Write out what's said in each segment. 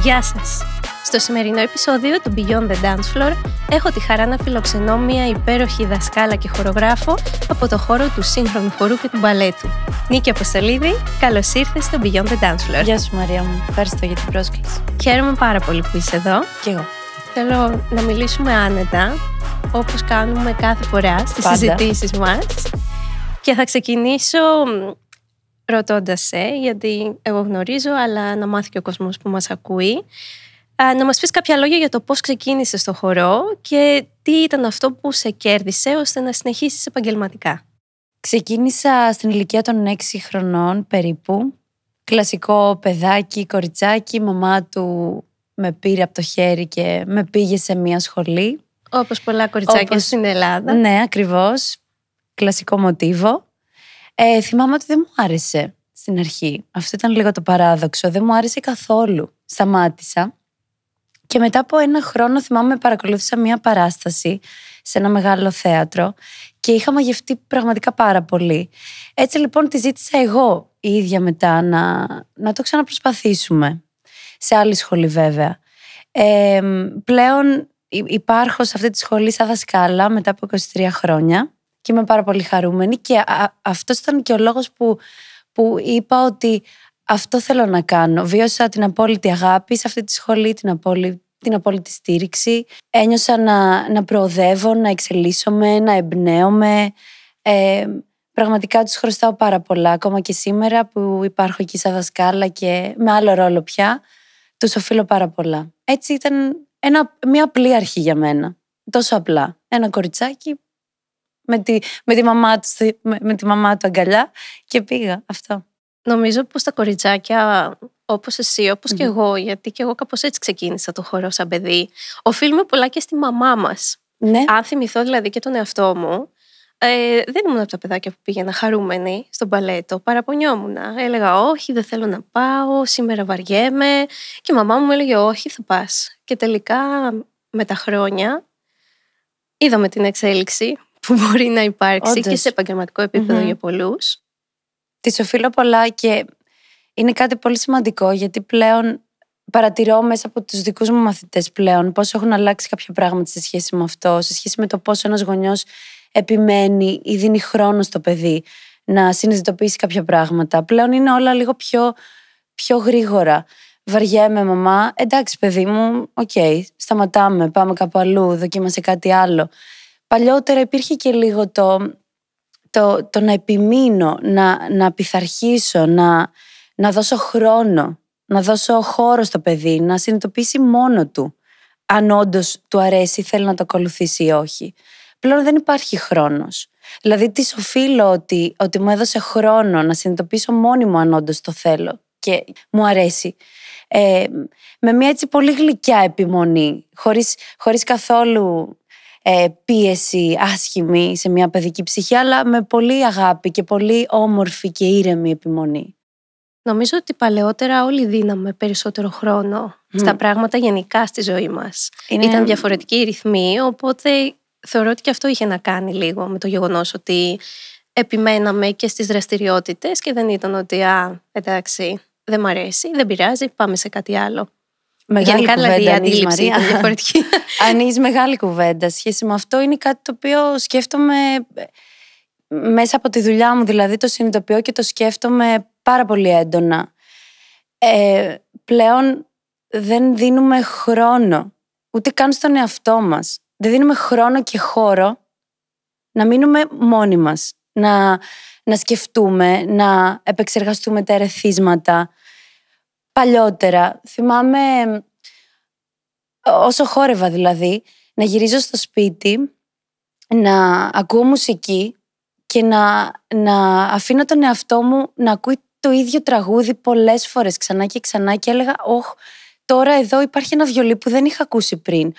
Γεια σας! Στο σημερινό επεισόδιο του Beyond the Dance Floor έχω τη χαρά να φιλοξενώ μια υπέροχη δασκάλα και χορογράφο από το χώρο του σύγχρονου χορού και του μπαλέτου. Νίκη Αποστολίδη, καλώς ήρθες στο Beyond the Dance Floor. Γεια σου Μαρία μου, ευχαριστώ για την πρόσκληση. Χαίρομαι πάρα πολύ που είσαι εδώ. Κι εγώ. Θέλω να μιλήσουμε άνετα, όπως κάνουμε κάθε φορά στις συζητήσεις μας. Και θα ξεκινήσω ρωτώντας γιατί εγώ γνωρίζω, αλλά να μάθει και ο κόσμος που μας ακούει. Να μας πεις κάποια λόγια για το πώς ξεκίνησες στο χορό και τι ήταν αυτό που σε κέρδισε ώστε να συνεχίσεις επαγγελματικά. Ξεκίνησα στην ηλικία των 6 χρονών περίπου. Κλασικό παιδάκι, κοριτσάκι, η μαμά του με πήρε από το χέρι και με πήγε σε μια σχολή. Όπως πολλά κοριτσάκια στην Ελλάδα. Ναι, ακριβώς. Κλασικό μοτίβο. Θυμάμαι ότι δεν μου άρεσε στην αρχή. Αυτό ήταν λίγο το παράδοξο. Δεν μου άρεσε καθόλου. Σταμάτησα. Και μετά από 1 χρόνο θυμάμαι παρακολούθησα μια παράσταση σε ένα μεγάλο θέατρο και είχα μαγευτεί πραγματικά πάρα πολύ. Έτσι λοιπόν τη ζήτησα εγώ η ίδια μετά να το ξαναπροσπαθήσουμε. Σε άλλη σχολή βέβαια. Πλέον υπάρχω σε αυτή τη σχολή σαν δασκάλα μετά από 23 χρόνια και είμαι πάρα πολύ χαρούμενη και αυτός ήταν και ο λόγος που είπα ότι αυτό θέλω να κάνω. Βίωσα την απόλυτη αγάπη σε αυτή τη σχολή, την απόλυτη στήριξη. Ένιωσα να προοδεύω, να εξελίσσομαι, να εμπνέομαι. Πραγματικά τους χρωστάω πάρα πολλά. Ακόμα και σήμερα που υπάρχω εκεί σαν δασκάλα και με άλλο ρόλο πια, τους οφείλω πάρα πολλά. Έτσι ήταν μια απλή αρχή για μένα. Τόσο απλά. Ένα κοριτσάκι με τη μαμά του αγκαλιά και πήγα. Αυτό. Νομίζω πως τα κοριτσάκια όπως εσύ, όπως και εγώ, γιατί και εγώ κάπως έτσι ξεκίνησα το χορό σαν παιδί, οφείλουμε πολλά και στη μαμά μας. Ναι. Αν θυμηθώ δηλαδή και τον εαυτό μου, δεν ήμουν από τα παιδάκια που πήγαινα χαρούμενη στο μπαλέτο. Παραπονιόμουν. Έλεγα όχι, δεν θέλω να πάω, σήμερα βαριέμαι. Και η μαμά μου έλεγε όχι, θα πας. Και τελικά με τα χρόνια είδαμε την εξέλιξη που μπορεί να υπάρξει. Όντως. Και σε επαγγελματικό επίπεδο για πολλούς. Της οφείλω πολλά και είναι κάτι πολύ σημαντικό γιατί πλέον παρατηρώ μέσα από τους δικούς μου μαθητές πλέον πώς έχουν αλλάξει κάποια πράγματα σε σχέση με αυτό, σε σχέση με το πώς ένας γονιός επιμένει ή δίνει χρόνο στο παιδί να συνειδητοποιήσει κάποια πράγματα. Πλέον είναι όλα λίγο πιο γρήγορα. Βαριέμαι μαμά, εντάξει παιδί μου, σταματάμε, πάμε κάπου αλλού, δοκίμασε κάτι άλλο. Παλιότερα υπήρχε και λίγο το να επιμείνω, να πειθαρχήσω, να δώσω χρόνο, να δώσω χώρο στο παιδί, να συνειδητοποιήσει μόνο του αν όντως του αρέσει, θέλει να το ακολουθήσει ή όχι. Πλέον δεν υπάρχει χρόνος. Δηλαδή της οφείλω ότι μου έδωσε χρόνο να συνειδητοποιήσω μόνη μου αν όντως το θέλω και μου αρέσει. Με μια έτσι πολύ γλυκιά επιμονή, χωρίς καθόλου πίεση άσχημη σε μια παιδική ψυχή, αλλά με πολύ αγάπη και πολύ όμορφη και ήρεμη επιμονή. Νομίζω ότι παλαιότερα όλοι δίναμε περισσότερο χρόνο στα πράγματα γενικά στη ζωή μας. Ήταν διαφορετικοί οι ρυθμοί, οπότε θεωρώ ότι και αυτό είχε να κάνει λίγο με το γεγονός ότι επιμέναμε και στις δραστηριότητες και δεν ήταν ότι εντάξει, δεν μ' αρέσει, δεν πειράζει, πάμε σε κάτι άλλο. Μεγάλη γενικά κουβέντα, δηλαδή η αντίληψη ήταν διαφορετική. Ανοίγεις μεγάλη κουβέντα. Σχέση με αυτό είναι κάτι το οποίο σκέφτομαι μέσα από τη δουλειά μου, δηλαδή το συνειδητοποιώ και το σκέφτομαι πάρα πολύ έντονα. Πλέον δεν δίνουμε χρόνο, ούτε καν στον εαυτό μας. Δεν δίνουμε χρόνο και χώρο να μείνουμε μόνοι μας, να σκεφτούμε, να επεξεργαστούμε τα ερεθίσματα. Παλιότερα, θυμάμαι όσο χόρευα δηλαδή, να γυρίζω στο σπίτι, να ακούω μουσική και να αφήνω τον εαυτό μου να ακούει το ίδιο τραγούδι πολλές φορές ξανά και ξανά και έλεγα τώρα εδώ υπάρχει ένα βιολί που δεν είχα ακούσει πριν.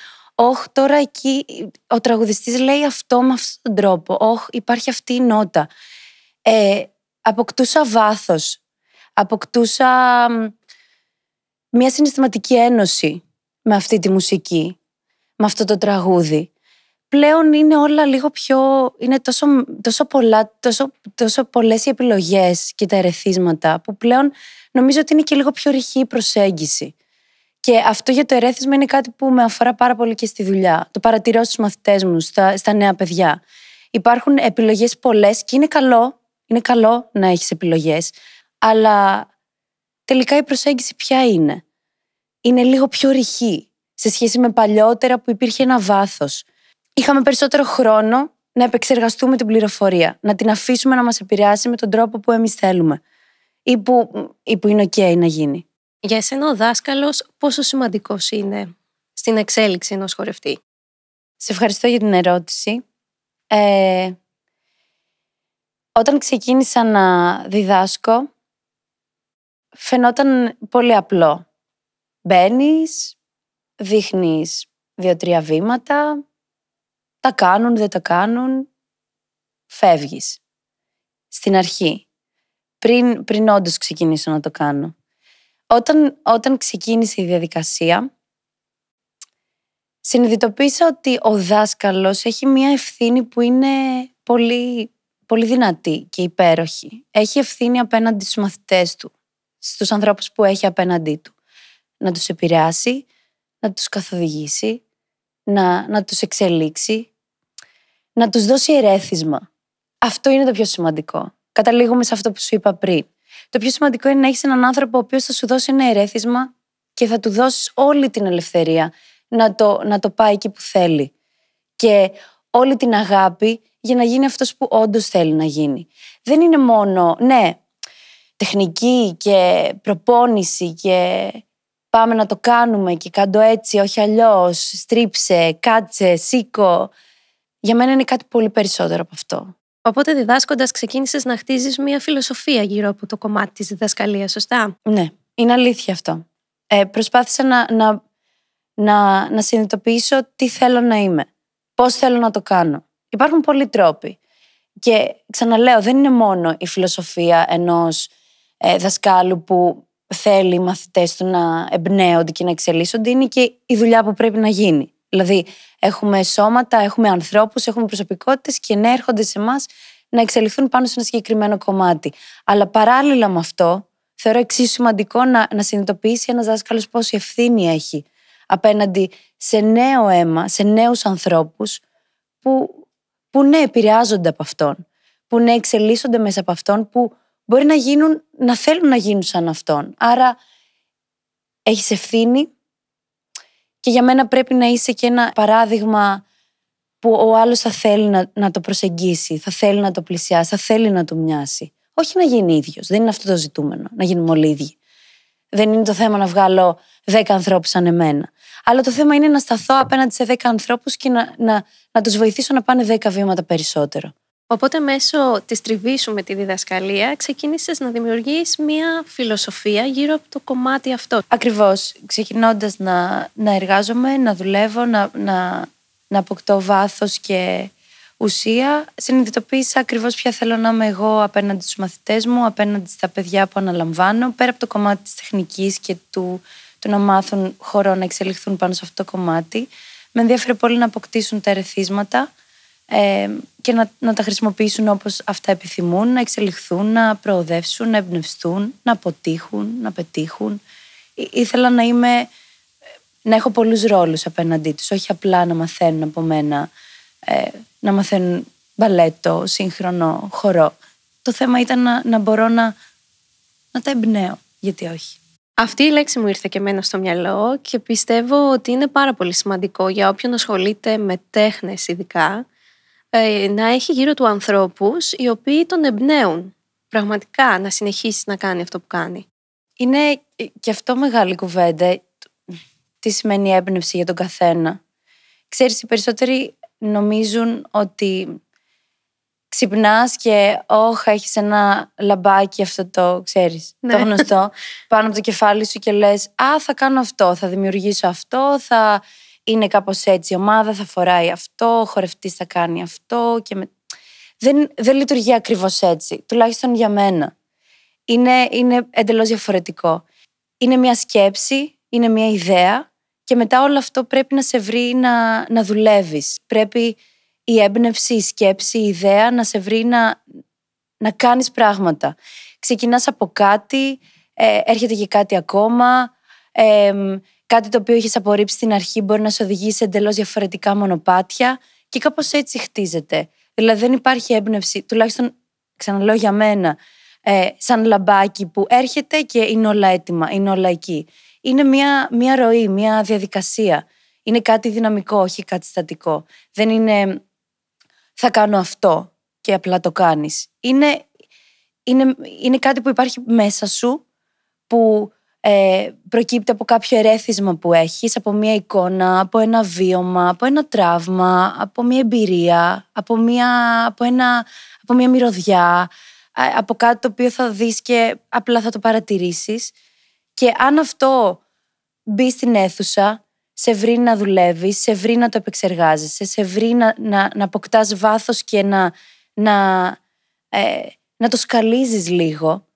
Τώρα εκεί ο τραγουδιστής λέει αυτό με αυτόν τον τρόπο. Υπάρχει αυτή η νότα. Αποκτούσα βάθος. Αποκτούσα μια συναισθηματική ένωση με αυτή τη μουσική, με αυτό το τραγούδι. Πλέον είναι όλα λίγο πιο... είναι τόσο πολλές οι επιλογές και τα ερεθίσματα που πλέον νομίζω ότι είναι και λίγο πιο ρηχή η προσέγγιση. Και αυτό για το ερέθισμα είναι κάτι που με αφορά πάρα πολύ και στη δουλειά. Το παρατηρώ στους μαθητές μου, στα νέα παιδιά. Υπάρχουν επιλογές πολλές και είναι καλό να έχεις επιλογές, αλλά τελικά η προσέγγιση ποια είναι? Είναι λίγο πιο ρηχή σε σχέση με παλιότερα που υπήρχε ένα βάθος. Είχαμε περισσότερο χρόνο να επεξεργαστούμε την πληροφορία, να την αφήσουμε να μας επηρεάσει με τον τρόπο που εμείς θέλουμε ή που είναι ok να γίνει. Για εσένα ο δάσκαλος πόσο σημαντικός είναι στην εξέλιξη ενός χορευτή? Σε ευχαριστώ για την ερώτηση. Όταν ξεκίνησα να διδάσκω, φαινόταν πολύ απλό. Μπαίνεις, δείχνεις 2-3 βήματα, τα κάνουν, δεν τα κάνουν, φεύγεις. Στην αρχή, πριν όντως ξεκινήσω να το κάνω. Όταν ξεκίνησε η διαδικασία, συνειδητοποίησα ότι ο δάσκαλος έχει μια ευθύνη που είναι πολύ, πολύ δυνατή και υπέροχη. Έχει ευθύνη απέναντι στους μαθητές του, στους ανθρώπους που έχει απέναντί του. Να τους επηρεάσει, να τους καθοδηγήσει, να τους εξελίξει, να τους δώσει ερέθισμα. Αυτό είναι το πιο σημαντικό. Καταλήγουμε σε αυτό που σου είπα πριν. Το πιο σημαντικό είναι να έχεις έναν άνθρωπο ο οποίος θα σου δώσει ένα ερέθισμα και θα του δώσεις όλη την ελευθερία να το πάει εκεί που θέλει. Και όλη την αγάπη για να γίνει αυτός που όντως θέλει να γίνει. Δεν είναι μόνο, τεχνική και προπόνηση και πάμε να το κάνουμε και κάντο έτσι, όχι αλλιώς, στρίψε, κάτσε, σήκω. Για μένα είναι κάτι πολύ περισσότερο από αυτό. Οπότε διδάσκοντας ξεκίνησες να χτίζεις μια φιλοσοφία γύρω από το κομμάτι της διδασκαλίας, σωστά? Ναι, είναι αλήθεια αυτό. Προσπάθησα να συνειδητοποιήσω τι θέλω να είμαι, πώς θέλω να το κάνω. Υπάρχουν πολλοί τρόποι. Και ξαναλέω, δεν είναι μόνο η φιλοσοφία ενός δασκάλου που θέλει οι μαθητές του να εμπνέονται και να εξελίσσονται, είναι και η δουλειά που πρέπει να γίνει. Δηλαδή, έχουμε σώματα, έχουμε ανθρώπους, έχουμε προσωπικότητες και ναι, έρχονται σε εμάς να εξελιχθούν πάνω σε ένα συγκεκριμένο κομμάτι. Αλλά παράλληλα με αυτό, θεωρώ εξίσου σημαντικό να συνειδητοποιήσει ένας δάσκαλος πόση ευθύνη έχει απέναντι σε νέο αίμα, σε νέους ανθρώπους που ναι, επηρεάζονται από αυτόν, που ναι, εξελίσσονται μέσα από αυτόν, που μπορεί να θέλουν να γίνουν σαν αυτόν. Άρα έχεις ευθύνη και για μένα πρέπει να είσαι και ένα παράδειγμα που ο άλλος θα θέλει να το προσεγγίσει, θα θέλει να το πλησιάσει, θα θέλει να του μοιάσει. Όχι να γίνει ίδιος, δεν είναι αυτό το ζητούμενο, να γίνουμε όλοι ίδιοι. Δεν είναι το θέμα να βγάλω 10 ανθρώπους σαν εμένα. Αλλά το θέμα είναι να σταθώ απέναντι σε 10 ανθρώπους και να τους βοηθήσω να πάνε 10 βήματα περισσότερο. Οπότε μέσω της τριβής σου με τη διδασκαλία ξεκίνησες να δημιουργείς μια φιλοσοφία γύρω από το κομμάτι αυτό. Ακριβώς. Ξεκινώντας να εργάζομαι, να δουλεύω, να αποκτώ βάθος και ουσία, συνειδητοποίησα ακριβώς ποια θέλω να είμαι εγώ απέναντι στους μαθητές μου, απέναντι στα παιδιά που αναλαμβάνω, πέρα από το κομμάτι της τεχνικής και του να μάθουν χώρο να εξελιχθούν πάνω σε αυτό το κομμάτι. Με ενδιαφέρει πολύ να αποκτήσουν τα ερεθίσματα και να τα χρησιμοποιήσουν όπως αυτά επιθυμούν, να εξελιχθούν, να προοδεύσουν, να εμπνευστούν, να αποτύχουν, να πετύχουν. Ήθελα να έχω πολλούς ρόλους απέναντί τους, όχι απλά να μαθαίνουν από μένα, να μαθαίνουν μπαλέτο, σύγχρονο, χορό. Το θέμα ήταν να μπορώ να τα εμπνέω, γιατί όχι. Αυτή η λέξη μου ήρθε και εμένα στο μυαλό και πιστεύω ότι είναι πάρα πολύ σημαντικό για όποιον ασχολείται με τέχνες ειδικά, να έχει γύρω του ανθρώπους οι οποίοι τον εμπνέουν πραγματικά να συνεχίσει να κάνει αυτό που κάνει. Είναι και αυτό μεγάλη κουβέντα. Τι σημαίνει έμπνευση για τον καθένα. Ξέρεις, οι περισσότεροι νομίζουν ότι ξυπνάς και έχεις ένα λαμπάκι, αυτό το ξέρεις, το γνωστό, πάνω από το κεφάλι σου και λες θα κάνω αυτό, θα δημιουργήσω αυτό, θα είναι κάπως έτσι η ομάδα, θα φοράει αυτό, ο χορευτής θα κάνει αυτό δεν λειτουργεί ακριβώς έτσι, τουλάχιστον για μένα. Είναι εντελώς διαφορετικό. Είναι μια σκέψη, είναι μια ιδέα και μετά όλο αυτό πρέπει να σε βρει να δουλεύεις. Πρέπει η έμπνευση, η σκέψη, η ιδέα να σε βρει να κάνεις πράγματα. Ξεκινάς από κάτι, έρχεται και κάτι ακόμα, κάτι το οποίο έχεις απορρίψει στην αρχή μπορεί να σε οδηγήσει σε εντελώς διαφορετικά μονοπάτια και κάπως έτσι χτίζεται. Δηλαδή δεν υπάρχει έμπνευση, τουλάχιστον ξαναλέω για μένα, σαν λαμπάκι που έρχεται και είναι όλα έτοιμα, είναι όλα εκεί. Είναι μια ροή, μια διαδικασία. Είναι κάτι δυναμικό, όχι κάτι στατικό. Δεν είναι θα κάνω αυτό και απλά το κάνεις. Είναι κάτι που υπάρχει μέσα σου, που προκύπτει από κάποιο ερέθισμα που έχεις, από μια εικόνα, από ένα βίωμα, από ένα τραύμα, από μια εμπειρία, από μια μυρωδιά, από κάτι το οποίο θα δεις και απλά θα το παρατηρήσεις. Και αν αυτό μπει στην αίθουσα, σε βρει να δουλεύεις, σε βρει να το επεξεργάζεσαι, σε βρει να αποκτάς βάθος και να το σκαλίζεις λίγο,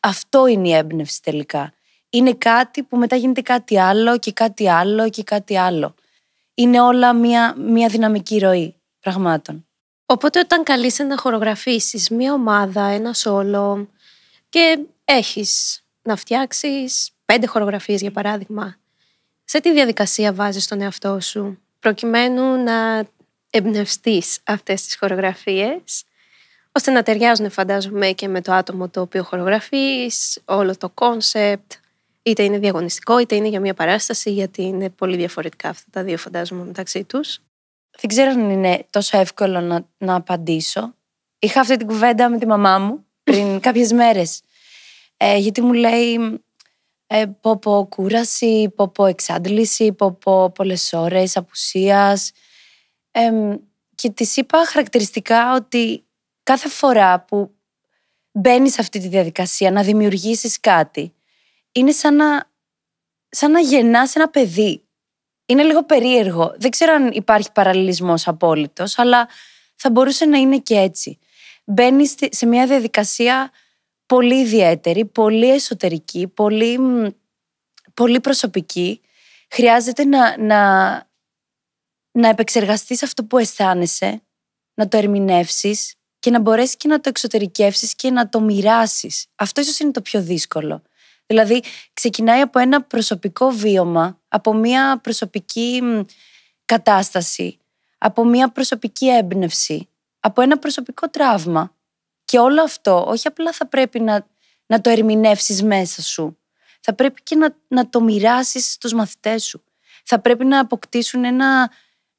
αυτό είναι η έμπνευση τελικά. Είναι κάτι που μετά γίνεται κάτι άλλο και κάτι άλλο και κάτι άλλο. Είναι όλα μια δυναμική ροή πραγμάτων. Οπότε όταν καλείσαι να χορογραφήσεις μια ομάδα, ένα σόλο και έχεις να φτιάξεις 5 χορογραφίες για παράδειγμα, σε τι διαδικασία βάζεις τον εαυτό σου προκειμένου να εμπνευστείς αυτές τις χορογραφίες, ώστε να ταιριάζουν φαντάζομαι και με το άτομο το οποίο χορογραφείς, όλο το κόνσεπτ, είτε είναι διαγωνιστικό είτε είναι για μια παράσταση, γιατί είναι πολύ διαφορετικά αυτά τα δύο φαντάζομαι μεταξύ τους. Δεν ξέρω αν είναι τόσο εύκολο να απαντήσω. Είχα αυτή την κουβέντα με τη μαμά μου πριν κάποιες μέρες, γιατί μου λέει πω κούραση, πω εξάντληση, πω πολλές ώρες απουσίας, και της είπα χαρακτηριστικά ότι κάθε φορά που μπαίνεις σε αυτή τη διαδικασία να δημιουργήσεις κάτι, είναι σαν να γεννάς ένα παιδί. Είναι λίγο περίεργο. Δεν ξέρω αν υπάρχει παραλληλισμός απόλυτος, αλλά θα μπορούσε να είναι και έτσι. Μπαίνεις σε μια διαδικασία πολύ ιδιαίτερη, πολύ εσωτερική, πολύ προσωπική. Χρειάζεται να επεξεργαστείς αυτό που αισθάνεσαι, να το ερμηνεύσεις και να μπορέσεις και να το εξωτερικεύσεις και να το μοιράσεις. Αυτό ίσως είναι το πιο δύσκολο. Δηλαδή, ξεκινάει από ένα προσωπικό βίωμα, από μια προσωπική κατάσταση, από μια προσωπική έμπνευση, από ένα προσωπικό τραύμα. Και όλο αυτό όχι απλά θα πρέπει να το ερμηνεύσεις μέσα σου, θα πρέπει και να το μοιράσεις στους μαθητές σου. Θα πρέπει να αποκτήσουν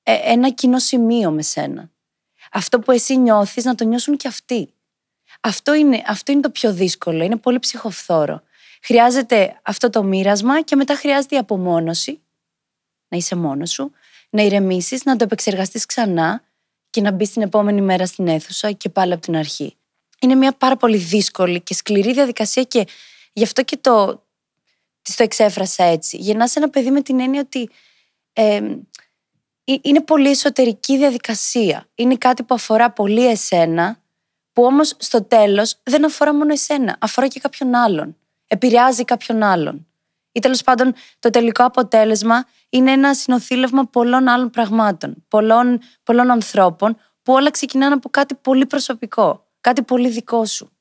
ένα κοινό σημείο με σένα. Αυτό που εσύ νιώθεις να το νιώσουν και αυτοί. Αυτό είναι το πιο δύσκολο, είναι πολύ ψυχοφθόρο. Χρειάζεται αυτό το μοίρασμα και μετά χρειάζεται η απομόνωση, να είσαι μόνος σου, να ηρεμήσεις, να το επεξεργαστείς ξανά και να μπεις την επόμενη μέρα στην αίθουσα και πάλι από την αρχή. Είναι μια πάρα πολύ δύσκολη και σκληρή διαδικασία και γι' αυτό και της το εξέφρασα έτσι. Γεννάς ένα παιδί με την έννοια ότι είναι πολύ εσωτερική διαδικασία. Είναι κάτι που αφορά πολύ εσένα, που όμως στο τέλος δεν αφορά μόνο εσένα, αφορά και κάποιον άλλον. Επηρεάζει κάποιον άλλον. Ή τέλος πάντων το τελικό αποτέλεσμα είναι ένα συνοθήλευμα πολλών άλλων πραγμάτων, πολλών ανθρώπων, που όλα ξεκινάνε από κάτι πολύ προσωπικό, κάτι πολύ δικό σου.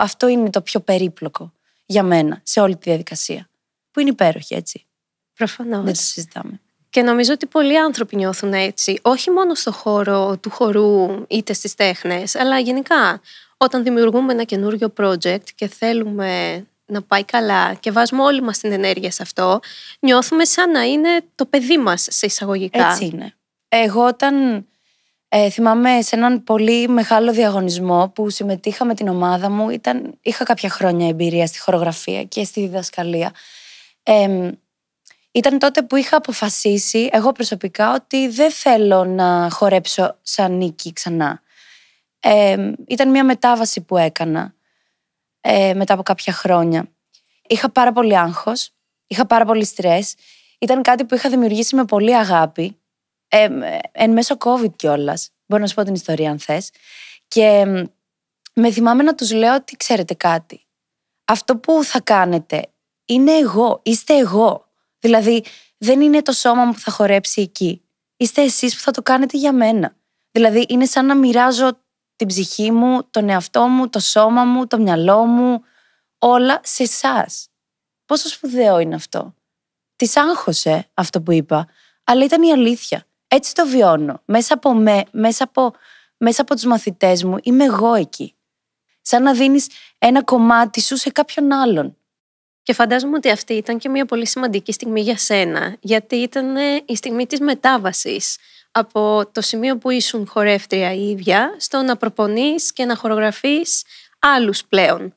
Αυτό είναι το πιο περίπλοκο για μένα σε όλη τη διαδικασία. Που είναι υπέροχη, έτσι. Προφανώς. Δεν το συζητάμε. Και νομίζω ότι πολλοί άνθρωποι νιώθουν έτσι, όχι μόνο στο χώρο του χορού είτε στις τέχνες, αλλά γενικά όταν δημιουργούμε ένα καινούριο project και θέλουμε να πάει καλά και βάζουμε όλοι μας την ενέργεια σε αυτό, νιώθουμε σαν να είναι το παιδί μας σε εισαγωγικά. Έτσι είναι. Εγώ όταν θυμάμαι σε έναν πολύ μεγάλο διαγωνισμό που συμμετείχα με την ομάδα μου, είχα κάποια χρόνια εμπειρία στη χορογραφία και στη διδασκαλία. Ήταν τότε που είχα αποφασίσει εγώ προσωπικά ότι δεν θέλω να χορέψω σαν Νίκη ξανά. Ήταν μια μετάβαση που έκανα μετά από κάποια χρόνια. Είχα πάρα πολύ άγχος, είχα πάρα πολύ στρες. Ήταν κάτι που είχα δημιουργήσει με πολύ αγάπη, εν μέσω COVID κιόλας. Μπορώ να σου πω την ιστορία αν θες. Και με θυμάμαι να τους λέω ότι ξέρετε κάτι. Αυτό που θα κάνετε είναι εγώ, είστε εγώ. Δηλαδή δεν είναι το σώμα μου που θα χορέψει εκεί. Είστε εσείς που θα το κάνετε για μένα. Δηλαδή είναι σαν να μοιράζω την ψυχή μου, τον εαυτό μου, το σώμα μου, το μυαλό μου, όλα σε εσάς. Πόσο σπουδαίο είναι αυτό. της άγχωσε αυτό που είπα, αλλά ήταν η αλήθεια. Έτσι το βιώνω. Μέσα από τους μαθητές μου είμαι εγώ εκεί. Σαν να δίνεις ένα κομμάτι σου σε κάποιον άλλον. Και φαντάζομαι ότι αυτή ήταν και μια πολύ σημαντική στιγμή για σένα, γιατί ήταν η στιγμή της μετάβασης από το σημείο που ήσουν χορεύτρια η ίδια, στο να προπονείς και να χορογραφείς άλλους πλέον.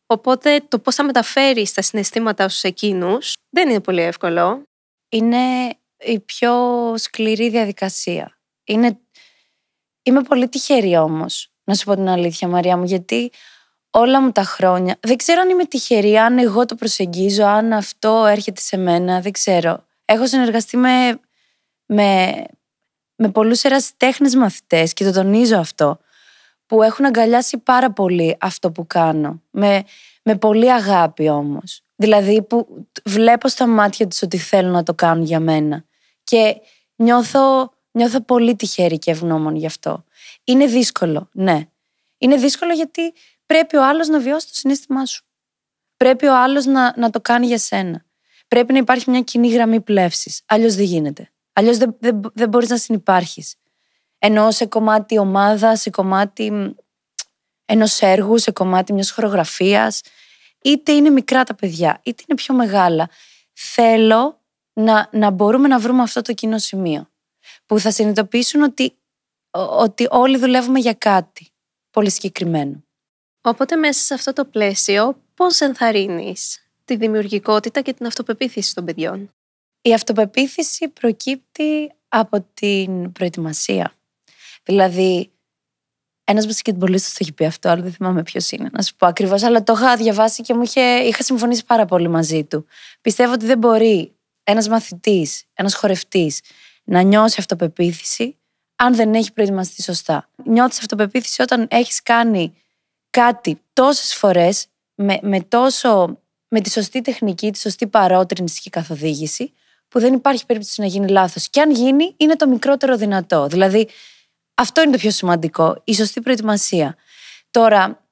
Οπότε το πώς θα μεταφέρεις τα συναισθήματά σου σε εκείνους δεν είναι πολύ εύκολο. Είναι η πιο σκληρή διαδικασία. Είμαι πολύ τυχερή όμως, να σου πω την αλήθεια, Μαρία μου, γιατί όλα μου τα χρόνια, δεν ξέρω αν είμαι τυχερή, αν εγώ το προσεγγίζω, αν αυτό έρχεται σε μένα, δεν ξέρω. Έχω συνεργαστεί με πολλούς ερασιτέχνες μαθητές και το τονίζω αυτό, που έχουν αγκαλιάσει πάρα πολύ αυτό που κάνω, με πολύ αγάπη όμως. Δηλαδή που βλέπω στα μάτια τους ότι θέλουν να το κάνουν για μένα και νιώθω πολύ τυχερή και ευγνώμων γι' αυτό. Είναι δύσκολο, ναι. Είναι δύσκολο γιατί πρέπει ο άλλος να βιώσει το συναίσθημά σου. Πρέπει ο άλλος να το κάνει για σένα. Πρέπει να υπάρχει μια κοινή γραμμή πλεύσης. Αλλιώς δεν γίνεται. Αλλιώς δεν μπορείς να συνυπάρχεις. Ενώ σε κομμάτι ομάδα, σε κομμάτι ενός έργου, σε κομμάτι μιας χορογραφίας, είτε είναι μικρά τα παιδιά, είτε είναι πιο μεγάλα. Θέλω να μπορούμε να βρούμε αυτό το κοινό σημείο. Που θα συνειδητοποιήσουν ότι όλοι δουλεύουμε για κάτι πολύ συγκεκριμένο. Οπότε μέσα σε αυτό το πλαίσιο, πώς ενθαρρύνεις τη δημιουργικότητα και την αυτοπεποίθηση των παιδιών? Η αυτοπεποίθηση προκύπτει από την προετοιμασία. Δηλαδή, ένας μπασκετμπολίστας το έχει πει αυτό, αλλά δεν θυμάμαι ποιος είναι, να σου πω ακριβώς, αλλά το είχα διαβάσει και είχα συμφωνήσει πάρα πολύ μαζί του. Πιστεύω ότι δεν μπορεί ένας μαθητής, ένας χορευτής να νιώσει αυτοπεποίθηση αν δεν έχει προετοιμαστεί σωστά. Νιώθεις αυτοπεποίθηση όταν έχεις κάνει κάτι τόσες φορές με τη σωστή τεχνική, τη σωστή παρότρινση και καθοδήγηση, που δεν υπάρχει περίπτωση να γίνει λάθος. Και αν γίνει, είναι το μικρότερο δυνατό. Δηλαδή, αυτό είναι το πιο σημαντικό, η σωστή προετοιμασία. Τώρα,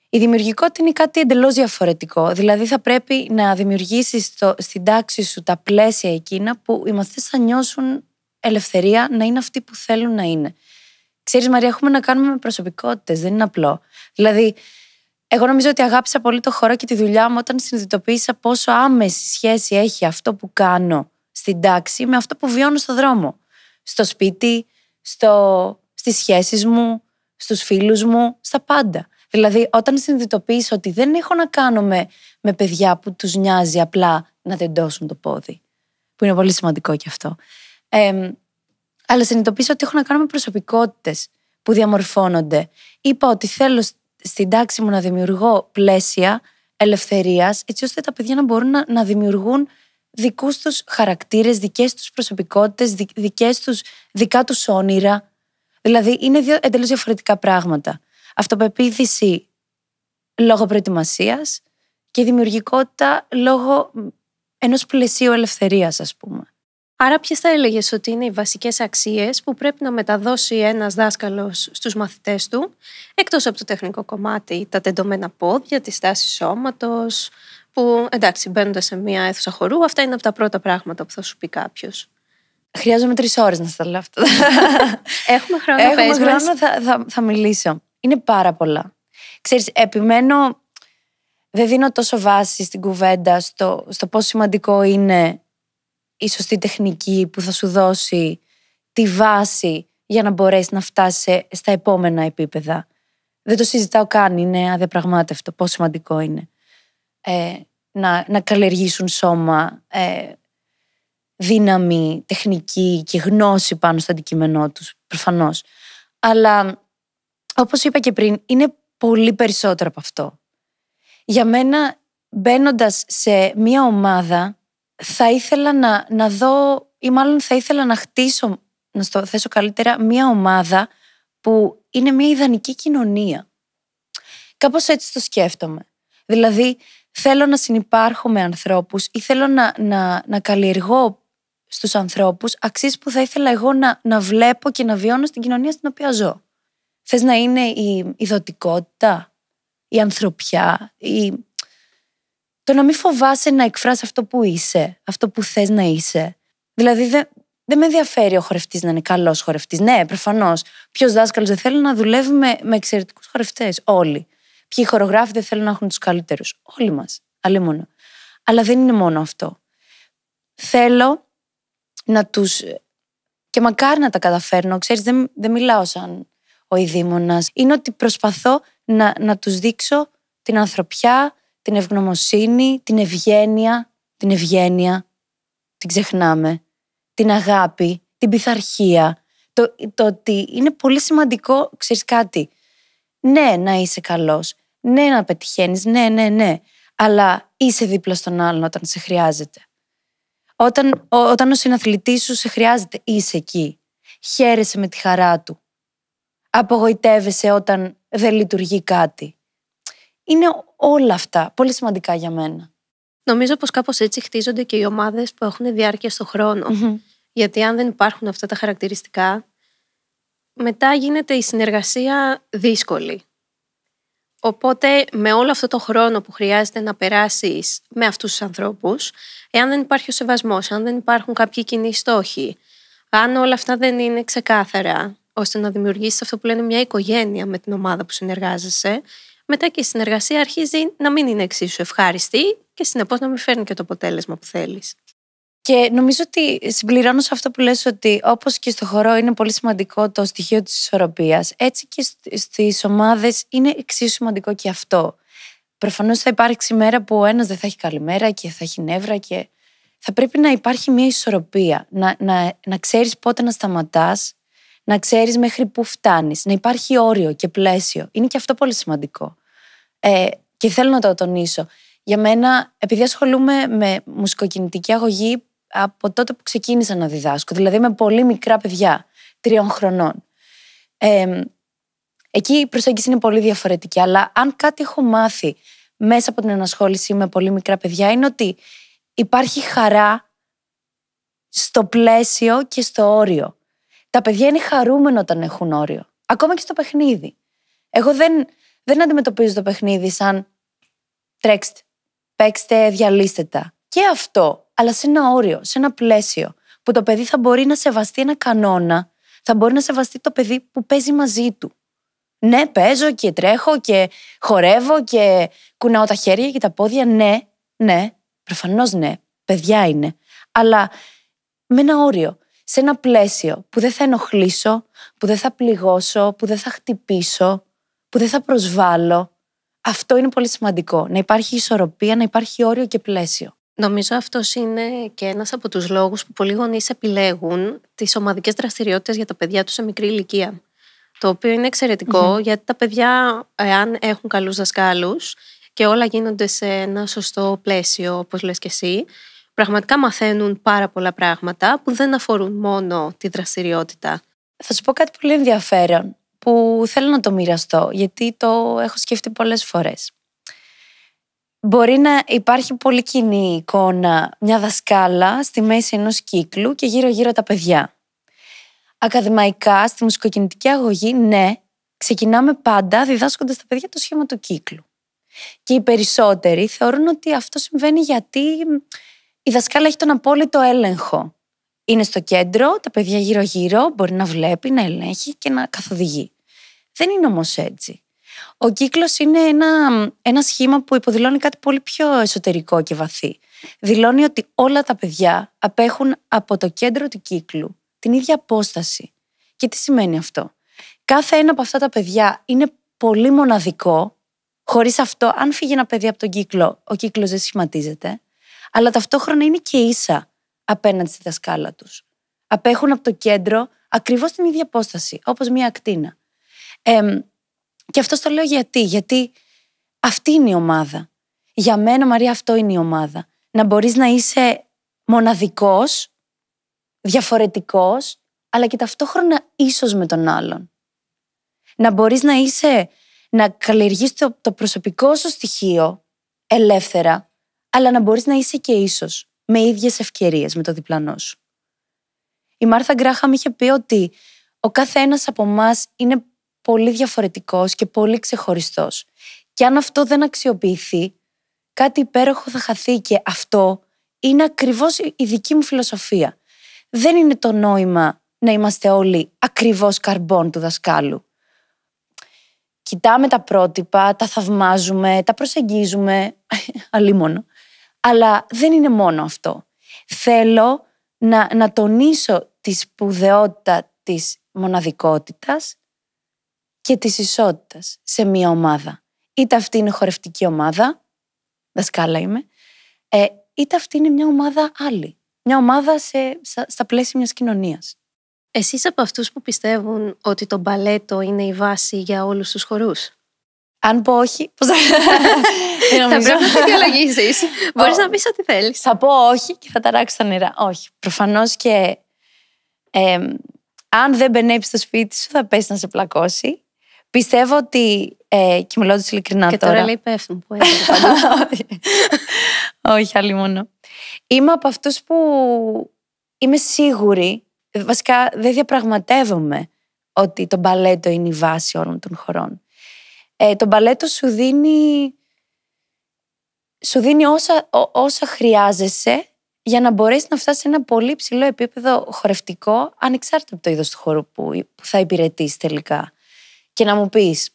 η δημιουργικότητα είναι κάτι εντελώς διαφορετικό. Δηλαδή, θα πρέπει να δημιουργήσεις στην τάξη σου τα πλαίσια εκείνα που οι μαθητές θα νιώσουν ελευθερία να είναι αυτοί που θέλουν να είναι. Ξέρεις, Μαρία, έχουμε να κάνουμε με προσωπικότητες, δεν είναι απλό. Δηλαδή, εγώ νομίζω ότι αγάπησα πολύ το χώρο και τη δουλειά μου όταν συνειδητοποίησα πόσο άμεση σχέση έχει αυτό που κάνω στην τάξη με αυτό που βιώνω στο δρόμο. Στο σπίτι, στις σχέσεις μου, στους φίλους μου, στα πάντα. Δηλαδή, όταν συνειδητοποιήσω ότι δεν έχω να κάνω με παιδιά που τους νοιάζει απλά να τεντώσουν το πόδι, που είναι πολύ σημαντικό και αυτό. Αλλά συνειδητοποίησα ότι έχω να κάνω με προσωπικότητες που διαμορφώνονται. Είπα ότι θέλω στην τάξη μου να δημιουργώ πλαίσια ελευθερίας, έτσι ώστε τα παιδιά να μπορούν να δημιουργούν δικούς τους χαρακτήρες, δικές τους προσωπικότητες, δικά τους όνειρα. Δηλαδή, είναι δύο εντελώς διαφορετικά πράγματα. Αυτοπεποίθηση λόγω προετοιμασίας και δημιουργικότητα λόγω ενός πλαισίου ελευθερίας, ας πούμε. Άρα, ποιες θα έλεγες ότι είναι οι βασικές αξίες που πρέπει να μεταδώσει ένας δάσκαλος στους μαθητές του, εκτός από το τεχνικό κομμάτι, τα τεντωμένα πόδια, τη στάση σώματος, που εντάξει, μπαίνοντας σε μια αίθουσα χορού, αυτά είναι από τα πρώτα πράγματα που θα σου πει κάποιος. Χρειάζομαι 3 ώρες να στα λέω αυτό. Έχουμε χρόνο. Έχουμε χρόνο, θα μιλήσω. Είναι πάρα πολλά. Ξέρεις, επιμένω, δεν δίνω τόσο βάση στην κουβέντα στο πόσο σημαντικό είναι η σωστή τεχνική που θα σου δώσει τη βάση για να μπορέσει να φτάσει στα επόμενα επίπεδα. Δεν το συζητάω καν, είναι αδιαπραγμάτευτο πόσο σημαντικό είναι να καλλιεργήσουν σώμα, δύναμη, τεχνική και γνώση πάνω στο αντικείμενό τους, προφανώς. Αλλά, όπως είπα και πριν, είναι πολύ περισσότερο από αυτό. Για μένα, μπαίνοντας σε μία ομάδα, θα ήθελα να δω, ή μάλλον θα ήθελα να χτίσω, να στο θέσω καλύτερα, μία ομάδα που είναι μία ιδανική κοινωνία. Κάπως έτσι το σκέφτομαι. Δηλαδή, θέλω να συνυπάρχω με ανθρώπους ή θέλω να καλλιεργώ στους ανθρώπους αξίες που θα ήθελα εγώ να βλέπω και να βιώνω στην κοινωνία στην οποία ζω. Θες να είναι η δοτικότητα, η ανθρωπιά, το να μην φοβάσαι να εκφράσεις αυτό που είσαι, αυτό που θες να είσαι. Δηλαδή δεν με ενδιαφέρει ο χορευτής να είναι καλός χορευτής. Ναι, προφανώς. Ποιος δάσκαλος δεν θέλει να δουλεύει με εξαιρετικούς χορευτές? Όλοι. Ποιοι χορογράφοι δεν θέλουν να έχουν τους καλύτερους? Όλοι μας. Αλίμονο. Αλλά δεν είναι μόνο αυτό. Θέλω να τους. Και μακάρι να τα καταφέρνω. Ξέρεις, δεν μιλάω σαν ο ειδήμονας. Είναι ότι προσπαθώ να τους δείξω την ανθρωπιά, την ευγνωμοσύνη, την ευγένεια. Την ξεχνάμε. Την αγάπη, την πειθαρχία. Το ότι είναι πολύ σημαντικό, ξέρεις κάτι. Ναι, να είσαι καλός. Ναι, να πετυχαίνεις. Ναι. Αλλά είσαι δίπλα στον άλλον όταν σε χρειάζεται. Όταν ο συναθλητής σου σε χρειάζεται, είσαι εκεί. Χαίρεσαι με τη χαρά του. Απογοητεύεσαι όταν δεν λειτουργεί κάτι. Είναι όλα αυτά πολύ σημαντικά για μένα. Νομίζω πως κάπως έτσι χτίζονται και οι ομάδες που έχουν διάρκεια στον χρόνο. Mm-hmm. Γιατί αν δεν υπάρχουν αυτά τα χαρακτηριστικά, μετά γίνεται η συνεργασία δύσκολη. Οπότε με όλο αυτό το χρόνο που χρειάζεται να περάσεις με αυτούς τους ανθρώπους, εάν δεν υπάρχει ο σεβασμός, αν δεν υπάρχουν κάποιοι κοινοί στόχοι, αν όλα αυτά δεν είναι ξεκάθαρα, ώστε να δημιουργήσεις αυτό που λένε μια οικογένεια με την ομάδα που συνεργάζεσαι, μετά και η συνεργασία αρχίζει να μην είναι εξίσου ευχάριστη και συνεπώς να μην φέρνει και το αποτέλεσμα που θέλεις. Και νομίζω ότι συμπληρώνω σε αυτό που λες ότι όπως και στο χορό είναι πολύ σημαντικό το στοιχείο της ισορροπίας, έτσι και στις ομάδες είναι εξίσου σημαντικό και αυτό. Προφανώς θα υπάρξει μέρα που ο ένας δεν θα έχει καλή μέρα και θα έχει νεύρα και θα πρέπει να υπάρχει μια ισορροπία, να ξέρεις πότε να σταματάς, να ξέρεις μέχρι πού φτάνεις, να υπάρχει όριο και πλαίσιο. Είναι και αυτό πολύ σημαντικό. Και θέλω να το τονίσω. Για μένα, επειδή ασχολούμαι με μουσικοκινητική αγωγή από τότε που ξεκίνησα να διδάσκω, δηλαδή με πολύ μικρά παιδιά, 3 χρονών. Εκεί η προσέγγιση είναι πολύ διαφορετική, αλλά αν κάτι έχω μάθει μέσα από την ενασχόληση με πολύ μικρά παιδιά είναι ότι υπάρχει χαρά στο πλαίσιο και στο όριο. Τα παιδιά είναι χαρούμενα όταν έχουν όριο. Ακόμα και στο παιχνίδι. Εγώ δεν αντιμετωπίζω το παιχνίδι σαν τρέξτε, παίξτε, διαλύστε τα. Και αυτό, αλλά σε ένα όριο, σε ένα πλαίσιο, που το παιδί θα μπορεί να σεβαστεί ένα κανόνα, θα μπορεί να σεβαστεί το παιδί που παίζει μαζί του. Ναι, παίζω και τρέχω και χορεύω και κουνάω τα χέρια και τα πόδια. Ναι, προφανώς ναι, παιδιά είναι. Αλλά με ένα όριο, σε ένα πλαίσιο που δεν θα ενοχλήσω, που δεν θα πληγώσω, που δεν θα χτυπήσω, που δεν θα προσβάλλω. Αυτό είναι πολύ σημαντικό. Να υπάρχει ισορροπία, να υπάρχει όριο και πλαίσιο. Νομίζω αυτός είναι και ένας από τους λόγους που πολλοί γονείς επιλέγουν τις ομαδικές δραστηριότητες για τα παιδιά τους σε μικρή ηλικία. Το οποίο είναι εξαιρετικό, γιατί τα παιδιά, αν έχουν καλούς δασκάλους και όλα γίνονται σε ένα σωστό πλαίσιο, όπως λες και εσύ, πραγματικά μαθαίνουν πάρα πολλά πράγματα που δεν αφορούν μόνο τη δραστηριότητα. Θα σου πω κάτι πολύ ενδιαφέρον που θέλω να το μοιραστώ, γιατί το έχω σκεφτεί πολλές φορές. Μπορεί να υπάρχει πολύ κοινή εικόνα μια δασκάλα στη μέση ενός κύκλου και γύρω-γύρω τα παιδιά. Ακαδημαϊκά, στη μουσικοκινητική αγωγή, ναι, ξεκινάμε πάντα διδάσκοντας τα παιδιά το σχήμα του κύκλου. Και οι περισσότεροι θεωρούν ότι αυτό συμβαίνει γιατί η δασκάλα έχει τον απόλυτο έλεγχο. Είναι στο κέντρο, τα παιδιά γύρω-γύρω, μπορεί να βλέπει, να ελέγχει και να καθοδηγεί. Δεν είναι όμως έτσι. Ο κύκλος είναι ένα σχήμα που υποδηλώνει κάτι πολύ πιο εσωτερικό και βαθύ. Δηλώνει ότι όλα τα παιδιά απέχουν από το κέντρο του κύκλου την ίδια απόσταση. Και τι σημαίνει αυτό? Κάθε ένα από αυτά τα παιδιά είναι πολύ μοναδικό. Χωρίς αυτό, αν φύγει ένα παιδί από τον κύκλο, ο κύκλος δεν σχηματίζεται. Αλλά ταυτόχρονα είναι και ίσα απέναντι στη δασκάλα τους. Απέχουν από το κέντρο ακριβώς την ίδια απόσταση, όπως μια ακτίνα. Και αυτό το λέω γιατί αυτή είναι η ομάδα. Για μένα, Μαρία, αυτό είναι η ομάδα. Να μπορείς να είσαι μοναδικός, διαφορετικός, αλλά και ταυτόχρονα ίσος με τον άλλον. Να μπορείς να καλλιεργείς το προσωπικό σου στοιχείο ελεύθερα, αλλά να μπορείς να είσαι και ίσος, με ίδιες ευκαιρίες με το διπλανό σου. Η Μάρθα Γκράχαμ είχε πει ότι ο κάθε ένας από εμάς είναι πολύ διαφορετικός και πολύ ξεχωριστός. Και αν αυτό δεν αξιοποιηθεί, κάτι υπέροχο θα χαθεί και αυτό είναι ακριβώς η δική μου φιλοσοφία. Δεν είναι το νόημα να είμαστε όλοι ακριβώς καρμπών του δασκάλου. Κοιτάμε τα πρότυπα, τα θαυμάζουμε, τα προσεγγίζουμε, αλίμονο. Αλλά δεν είναι μόνο αυτό. Θέλω να τονίσω τη σπουδαιότητα της μοναδικότητας και της ισότητας σε μια ομάδα. Είτε αυτή είναι χορευτική ομάδα, δασκάλα είμαι, είτε αυτή είναι μια ομάδα άλλη. Μια ομάδα στα πλαίσια μιας κοινωνίας. Εσύ είσαι από αυτούς που πιστεύουν ότι το μπαλέτο είναι η βάση για όλους τους χορούς? Αν πω όχι, πώς θα... Θα πρέπει να το διαλογίσεις. Μπορείς να πεις ό,τι θέλεις. Θα πω όχι και θα ταράξω τα νερά. Όχι. Προφανώς και αν δεν μπενέψει στο σπίτι σου θα πέσει να σε πλακώσει. Πιστεύω ότι, και μιλώντας ειλικρινά και τώρα λέει πέφτουν που έρχεται παντού. Όχι, άλλη μόνο. Είμαι από αυτούς που είμαι σίγουρη, βασικά δεν διαπραγματεύομαι ότι το μπαλέτο είναι η βάση όλων των χωρών. Το μπαλέτο σου δίνει όσα χρειάζεσαι για να μπορέσεις να φτάσεις σε ένα πολύ ψηλό επίπεδο χορευτικό, ανεξάρτητα από το είδος του χώρου που θα υπηρετείς τελικά. Και να μου πεις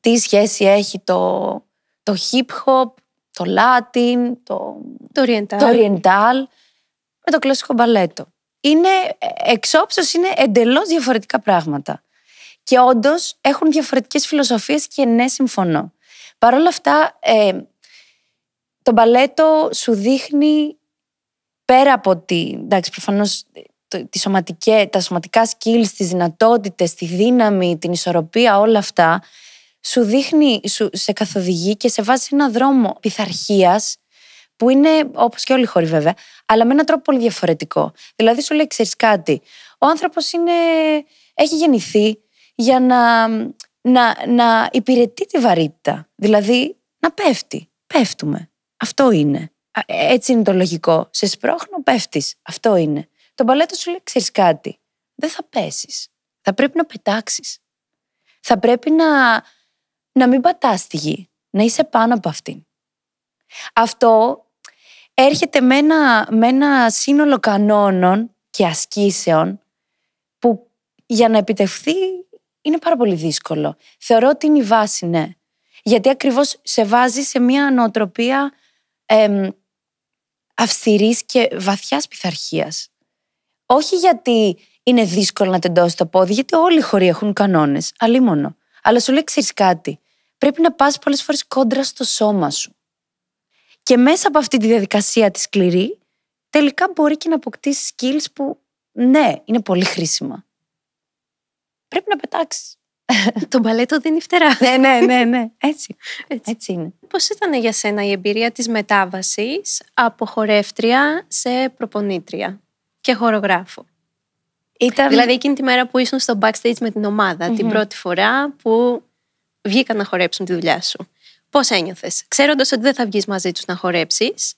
τι σχέση έχει το hip hop, το Latin, το oriental με το κλασικό μπαλέτο. Είναι εξόψως, είναι εντελώς διαφορετικά πράγματα. Και όντως έχουν διαφορετικές φιλοσοφίες και ναι, συμφωνώ. Παρ' όλα αυτά, το μπαλέτο σου δείχνει πέρα από εντάξει, προφανώς τα σωματικά skills, τις δυνατότητες, τη δύναμη, την ισορροπία, όλα αυτά, σου δείχνει, σε καθοδηγεί και σε βάζει σε έναν δρόμο πειθαρχίας που είναι όπως και όλοι οι χώροι βέβαια, αλλά με έναν τρόπο πολύ διαφορετικό. Δηλαδή σου λέει, ξέρεις κάτι, ο άνθρωπος έχει γεννηθεί για να υπηρετεί τη βαρύτητα. Δηλαδή να πέφτει. Πέφτουμε. Αυτό είναι. Έτσι είναι το λογικό. Σε σπρώχνω, πέφτεις. Αυτό είναι. Το μπαλέτο σου λέει, ξέρεις κάτι, δεν θα πέσεις. Θα πρέπει να πετάξεις. Θα πρέπει να μην πατάς τη γη. Να είσαι πάνω από αυτήν. Αυτό έρχεται με ένα σύνολο κανόνων και ασκήσεων που για να επιτευχθεί είναι πάρα πολύ δύσκολο. Θεωρώ ότι είναι η βάση, ναι. Γιατί ακριβώς σε βάζει σε μια νοοτροπία αυστηρής και βαθιάς πειθαρχίας. Όχι γιατί είναι δύσκολο να τεντώσει το πόδι, γιατί όλοι οι χοροί έχουν κανόνες, αλίμονο. Αλλά σου λέει, ξέρεις κάτι, πρέπει να πας πολλές φορές κόντρα στο σώμα σου. Και μέσα από αυτή τη διαδικασία τη σκληρή, τελικά μπορεί και να αποκτήσεις skills που, ναι, είναι πολύ χρήσιμα. Πρέπει να πετάξεις. Το μπαλέτο δίνει φτερά. Ναι. Έτσι είναι. Πώς ήταν για σένα η εμπειρία της μετάβασης από χορεύτρια σε προπονήτρια και χορογράφο? Δηλαδή εκείνη τη μέρα που ήσουν στο backstage με την ομάδα, την πρώτη φορά που βγήκαν να χορέψουν τη δουλειά σου. Πώς ένιωθες, ξέροντας ότι δεν θα βγεις μαζί τους να χορέψεις,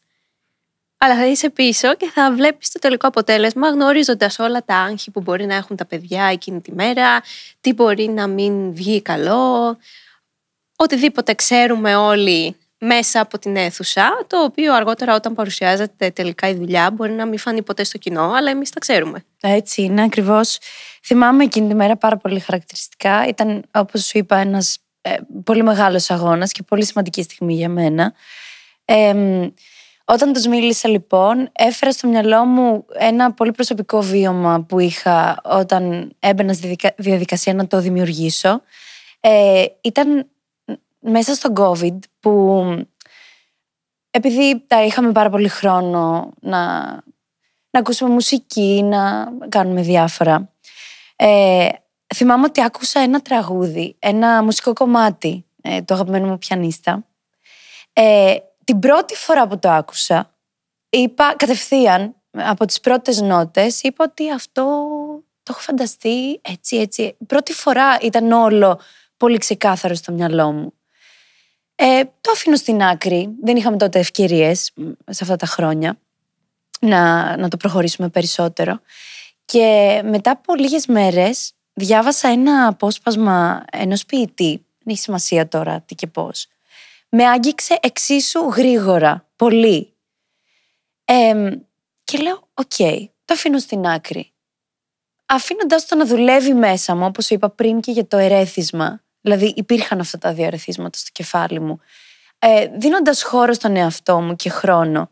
αλλά θα είσαι πίσω και θα βλέπεις το τελικό αποτέλεσμα, γνωρίζοντας όλα τα άγχη που μπορεί να έχουν τα παιδιά εκείνη τη μέρα, τι μπορεί να μην βγει καλό, οτιδήποτε ξέρουμε όλοι μέσα από την αίθουσα, το οποίο αργότερα όταν παρουσιάζεται τελικά η δουλειά μπορεί να μην φανεί ποτέ στο κοινό, αλλά εμείς τα ξέρουμε. Έτσι είναι ακριβώς. Θυμάμαι εκείνη τη μέρα πάρα πολύ χαρακτηριστικά. Ήταν, όπως σου είπα, ένας πολύ μεγάλος αγώνας και πολύ σημαντική στιγμή για μένα. Όταν τους μίλησα λοιπόν, έφερα στο μυαλό μου ένα πολύ προσωπικό βίωμα που είχα όταν έμπαινα στη διαδικασία να το δημιουργήσω. Ήταν μέσα στο COVID που, επειδή είχαμε πάρα πολύ χρόνο να ακούσουμε μουσική, να κάνουμε διάφορα, θυμάμαι ότι άκουσα ένα τραγούδι, ένα μουσικό κομμάτι του αγαπημένου μου πιανίστα. Την πρώτη φορά που το άκουσα, είπα κατευθείαν, από τις πρώτες νότες, είπα ότι αυτό το έχω φανταστεί έτσι. Πρώτη φορά ήταν όλο πολύ ξεκάθαρο στο μυαλό μου. Το αφήνω στην άκρη, δεν είχαμε τότε ευκαιρίες σε αυτά τα χρόνια να το προχωρήσουμε περισσότερο. Και μετά από λίγες μέρες διάβασα ένα απόσπασμα ενός ποιητή, δεν έχει σημασία τώρα τι και πώς, με άγγιξε εξίσου γρήγορα, πολύ. Και λέω, οκ, το αφήνω στην άκρη. Αφήνοντας το να δουλεύει μέσα μου, όπως είπα πριν και για το ερέθισμα, δηλαδή υπήρχαν αυτά τα δύο ερεθίσματα στο κεφάλι μου, δίνοντας χώρο στον εαυτό μου και χρόνο,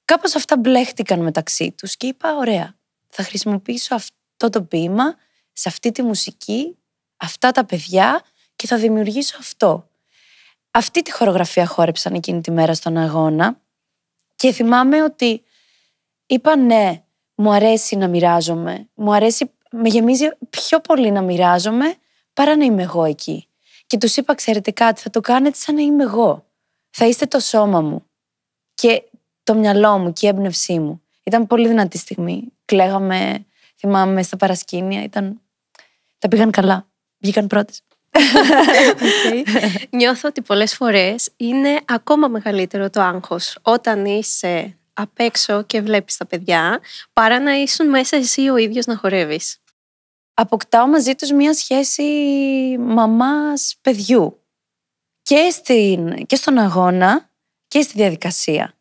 κάπως αυτά μπλέχτηκαν μεταξύ τους και είπα, ωραία, θα χρησιμοποιήσω αυτό το ποίημα, σε αυτή τη μουσική, αυτά τα παιδιά και θα δημιουργήσω αυτό. Αυτή τη χορογραφία χόρεψαν εκείνη τη μέρα στον αγώνα και θυμάμαι ότι είπα ναι, μου αρέσει να μοιράζομαι, με γεμίζει πιο πολύ να μοιράζομαι παρά να είμαι εγώ εκεί. Και τους είπα, ξέρετε κάτι, θα το κάνετε σαν να είμαι εγώ. Θα είστε το σώμα μου και το μυαλό μου και η έμπνευσή μου. Ήταν πολύ δυνατή στιγμή. Κλαίγαμε, θυμάμαι, στα παρασκήνια. Τα πήγαν καλά. Βγήκαν πρώτες. Νιώθω ότι πολλές φορές είναι ακόμα μεγαλύτερο το άγχος όταν είσαι απ' έξω και βλέπεις τα παιδιά, παρά να ήσουν μέσα εσύ ο ίδιος να χορεύεις. Αποκτάω μαζί τους μια σχέση μαμάς παιδιού. Και στον αγώνα και στη διαδικασία.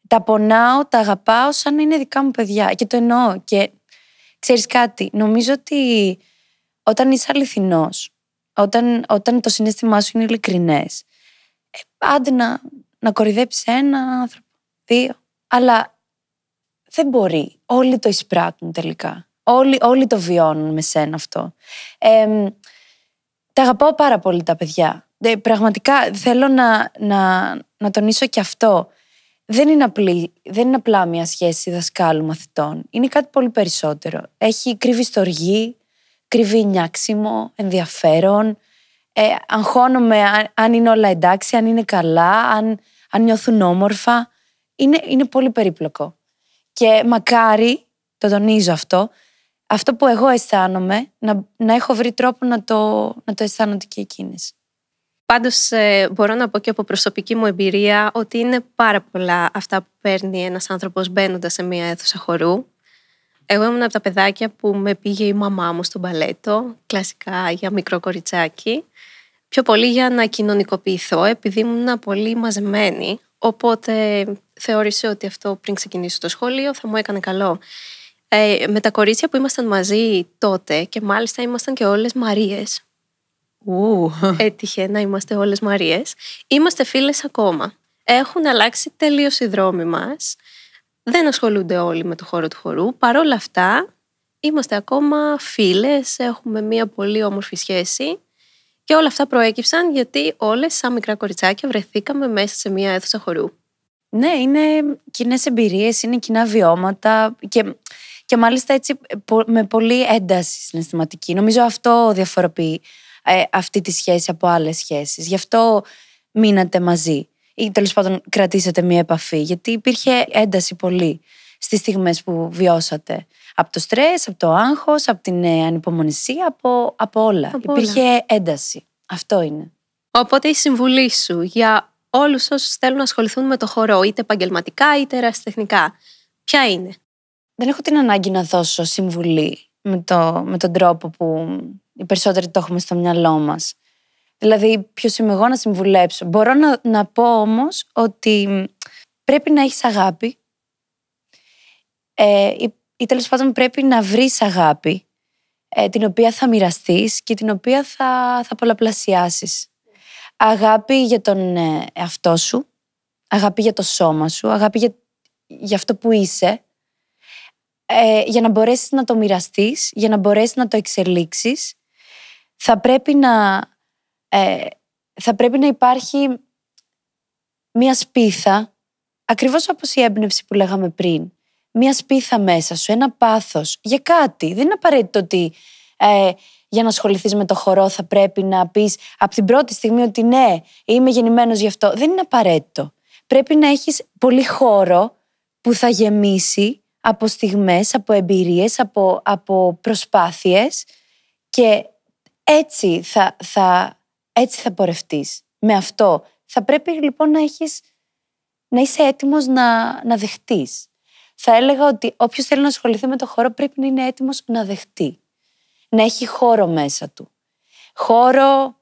Τα πονάω, τα αγαπάω σαν να είναι δικά μου παιδιά. Και το εννοώ. Και ξέρεις κάτι, νομίζω ότι όταν είσαι αληθινός, όταν το συναίσθημά σου είναι ειλικρινές, άντε να κοροϊδέψεις έναν άνθρωπο, δύο, αλλά δεν μπορεί. Όλοι το εισπράττουν τελικά. Όλοι το βιώνουν με σένα αυτό. Τα αγαπάω πάρα πολύ τα παιδιά. Πραγματικά θέλω να τονίσω και αυτό. Δεν είναι απλά μια σχέση δασκάλου μαθητών. Είναι κάτι πολύ περισσότερο. Κρύβει στοργή, κρύβει νιάξιμο, ενδιαφέρον. Αγχώνομαι αν είναι όλα εντάξει, αν είναι καλά, αν νιώθουν όμορφα. Είναι πολύ περίπλοκο. Και μακάρι, το τονίζω αυτό που εγώ αισθάνομαι, να έχω βρει τρόπο να το αισθάνονται και εκείνες. Πάντως μπορώ να πω και από προσωπική μου εμπειρία ότι είναι πάρα πολλά αυτά που παίρνει ένας άνθρωπος μπαίνοντας σε μια αίθουσα χορού. Εγώ ήμουν από τα παιδάκια που με πήγε η μαμά μου στο μπαλέτο, κλασικά για μικρό κοριτσάκι, πιο πολύ για να κοινωνικοποιηθώ επειδή ήμουν πολύ μαζεμένη, οπότε θεώρησε ότι αυτό πριν ξεκινήσω το σχολείο θα μου έκανε καλό. Με τα κορίτσια που ήμασταν μαζί τότε και μάλιστα ήμασταν και όλες Μαρίες. Έτυχε να είμαστε όλες Μαρίες. Είμαστε φίλες ακόμα. Έχουν αλλάξει τελείως οι δρόμοι μας. Δεν ασχολούνται όλοι με το χώρο του χορού. Παρ' όλα αυτά, είμαστε ακόμα φίλες. Έχουμε μια πολύ όμορφη σχέση. Και όλα αυτά προέκυψαν γιατί όλες, σαν μικρά κοριτσάκια, βρεθήκαμε μέσα σε μια αίθουσα χορού. Ναι, είναι κοινές εμπειρίες, είναι κοινά βιώματα και μάλιστα έτσι με πολύ ένταση συναισθηματική. Νομίζω αυτό διαφοροποιεί αυτή τη σχέση από άλλες σχέσεις. Γι' αυτό μείνατε μαζί ή τέλος πάντων κρατήσατε μια επαφή, γιατί υπήρχε ένταση πολύ στις στιγμές που βιώσατε. Από το στρες, από το άγχος, από την ανυπομονησία, από όλα. Υπήρχε ένταση. Αυτό είναι. Οπότε η συμβουλή σου για όλους όσους θέλουν να ασχοληθούν με το χορό, είτε επαγγελματικά είτε ερασιτεχνικά, ποια είναι? Δεν έχω την ανάγκη να δώσω συμβουλή με τον τρόπο που οι περισσότεροι το έχουμε στο μυαλό μας. Δηλαδή, ποιος είμαι εγώ να συμβουλέψω? Μπορώ να πω όμως ότι πρέπει να έχεις αγάπη ή τέλος πάντων πρέπει να βρεις αγάπη την οποία θα μοιραστείς και την οποία θα πολλαπλασιάσεις. Αγάπη για τον εαυτό σου, αγάπη για το σώμα σου, αγάπη για αυτό που είσαι, για να μπορέσεις να το μοιραστείς, για να μπορέσεις να το εξελίξεις, θα πρέπει να υπάρχει μία σπίθα, ακριβώς όπως η έμπνευση που λέγαμε πριν. Μία σπίθα μέσα σου, ένα πάθος για κάτι. Δεν είναι απαραίτητο ότι για να ασχοληθείς με το χορό θα πρέπει να πεις από την πρώτη στιγμή ότι ναι, είμαι γεννημένος γι' αυτό. Δεν είναι απαραίτητο. Πρέπει να έχεις πολύ χώρο που θα γεμίσει από στιγμές, από εμπειρίες, από προσπάθειες και έτσι θα πορευτείς. Με αυτό θα πρέπει λοιπόν να είσαι έτοιμος να δεχτείς. Θα έλεγα ότι όποιος θέλει να ασχοληθεί με το χώρο πρέπει να είναι έτοιμος να δεχτεί. Να έχει χώρο μέσα του. Χώρο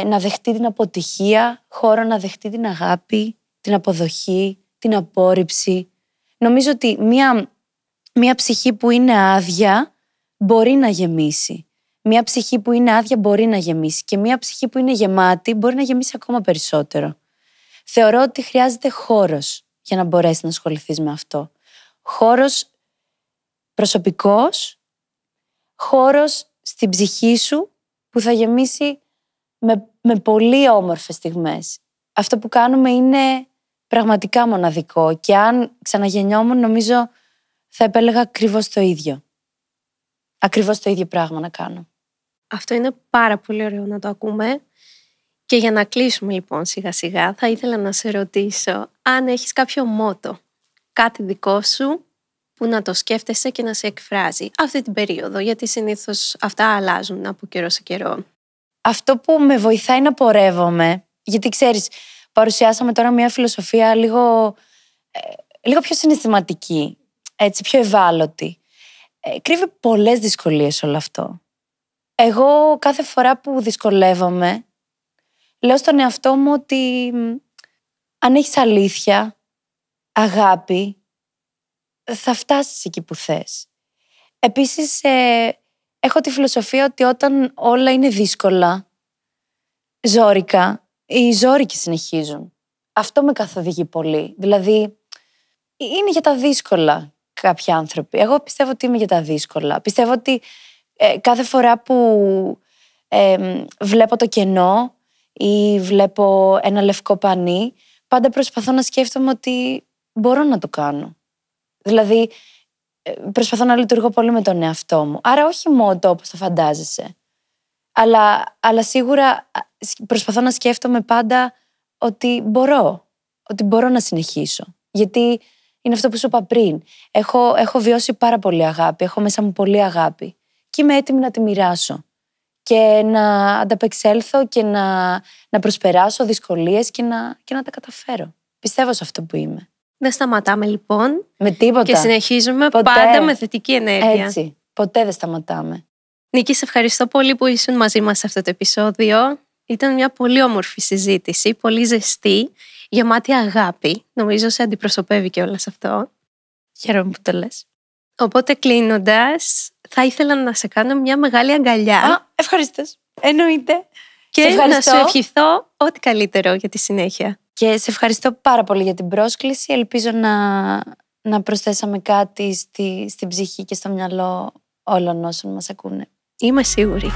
να δεχτεί την αποτυχία, χώρο να δεχτεί την αγάπη, την αποδοχή, την απόρριψη. Νομίζω ότι μία ψυχή που είναι άδεια μπορεί να γεμίσει. Μία ψυχή που είναι άδεια μπορεί να γεμίσει. Και μία ψυχή που είναι γεμάτη μπορεί να γεμίσει ακόμα περισσότερο. Θεωρώ ότι χρειάζεται χώρος για να μπορέσει να ασχοληθείς με αυτό. Χώρος προσωπικός, χώρος στην ψυχή σου που θα γεμίσει με πολύ όμορφες στιγμές. Αυτό που κάνουμε είναι πραγματικά μοναδικό και αν ξαναγεννιόμουν νομίζω θα επέλεγα ακριβώς το ίδιο. Ακριβώς το ίδιο πράγμα να κάνω. Αυτό είναι πάρα πολύ ωραίο να το ακούμε. Και για να κλείσουμε λοιπόν σιγά σιγά θα ήθελα να σε ρωτήσω αν έχεις κάποιο μότο, κάτι δικό σου που να το σκέφτεσαι και να σε εκφράζει αυτή την περίοδο, γιατί συνήθως αυτά αλλάζουν από καιρό σε καιρό. Αυτό που με βοηθάει να πορεύομαι, γιατί ξέρεις, παρουσιάσαμε τώρα μια φιλοσοφία λίγο πιο συναισθηματική, έτσι, πιο ευάλωτη. Κρύβει πολλές δυσκολίες όλο αυτό. Εγώ κάθε φορά που δυσκολεύομαι, λέω στον εαυτό μου ότι αν έχεις αλήθεια, αγάπη, θα φτάσεις εκεί που θες. Επίσης, έχω τη φιλοσοφία ότι όταν όλα είναι δύσκολα, ζόρικα, οι ζόρικοι συνεχίζουν. Αυτό με καθοδηγεί πολύ. Δηλαδή, είναι για τα δύσκολα κάποιοι άνθρωποι. Εγώ πιστεύω ότι είμαι για τα δύσκολα. Πιστεύω ότι κάθε φορά που βλέπω το κενό ή βλέπω ένα λευκό πανί, πάντα προσπαθώ να σκέφτομαι ότι μπορώ να το κάνω. Δηλαδή, προσπαθώ να λειτουργώ πολύ με τον εαυτό μου. Άρα όχι μότο όπως το φαντάζεσαι. Αλλά σίγουρα προσπαθώ να σκέφτομαι πάντα ότι μπορώ να συνεχίσω. Γιατί είναι αυτό που σου είπα πριν. Έχω βιώσει πάρα πολύ αγάπη, έχω μέσα μου πολύ αγάπη και είμαι έτοιμη να τη μοιράσω και να ανταπεξέλθω και να προσπεράσω δυσκολίες και να τα καταφέρω. Πιστεύω σε αυτό που είμαι. Δεν σταματάμε λοιπόν. Με τίποτα. Και συνεχίζουμε πάντα με θετική ενέργεια. Έτσι. Ποτέ δεν σταματάμε. Νίκη, σε ευχαριστώ πολύ που ήσουν μαζί μας σε αυτό το επεισόδιο. Ήταν μια πολύ όμορφη συζήτηση, πολύ ζεστή, γεμάτη αγάπη. Νομίζω σε αντιπροσωπεύει και όλα σε αυτό. Χαίρομαι που το λες. Οπότε κλείνοντας, θα ήθελα να σε κάνω μια μεγάλη αγκαλιά. Ευχαριστώ. Εννοείται. Και να σου ευχηθώ ό,τι καλύτερο για τη συνέχεια. Και σε ευχαριστώ πάρα πολύ για την πρόσκληση. Ελπίζω να προσθέσαμε κάτι στην ψυχή και στο μυαλό όλων όσων μας ακούνε. Είμαι σίγουρη.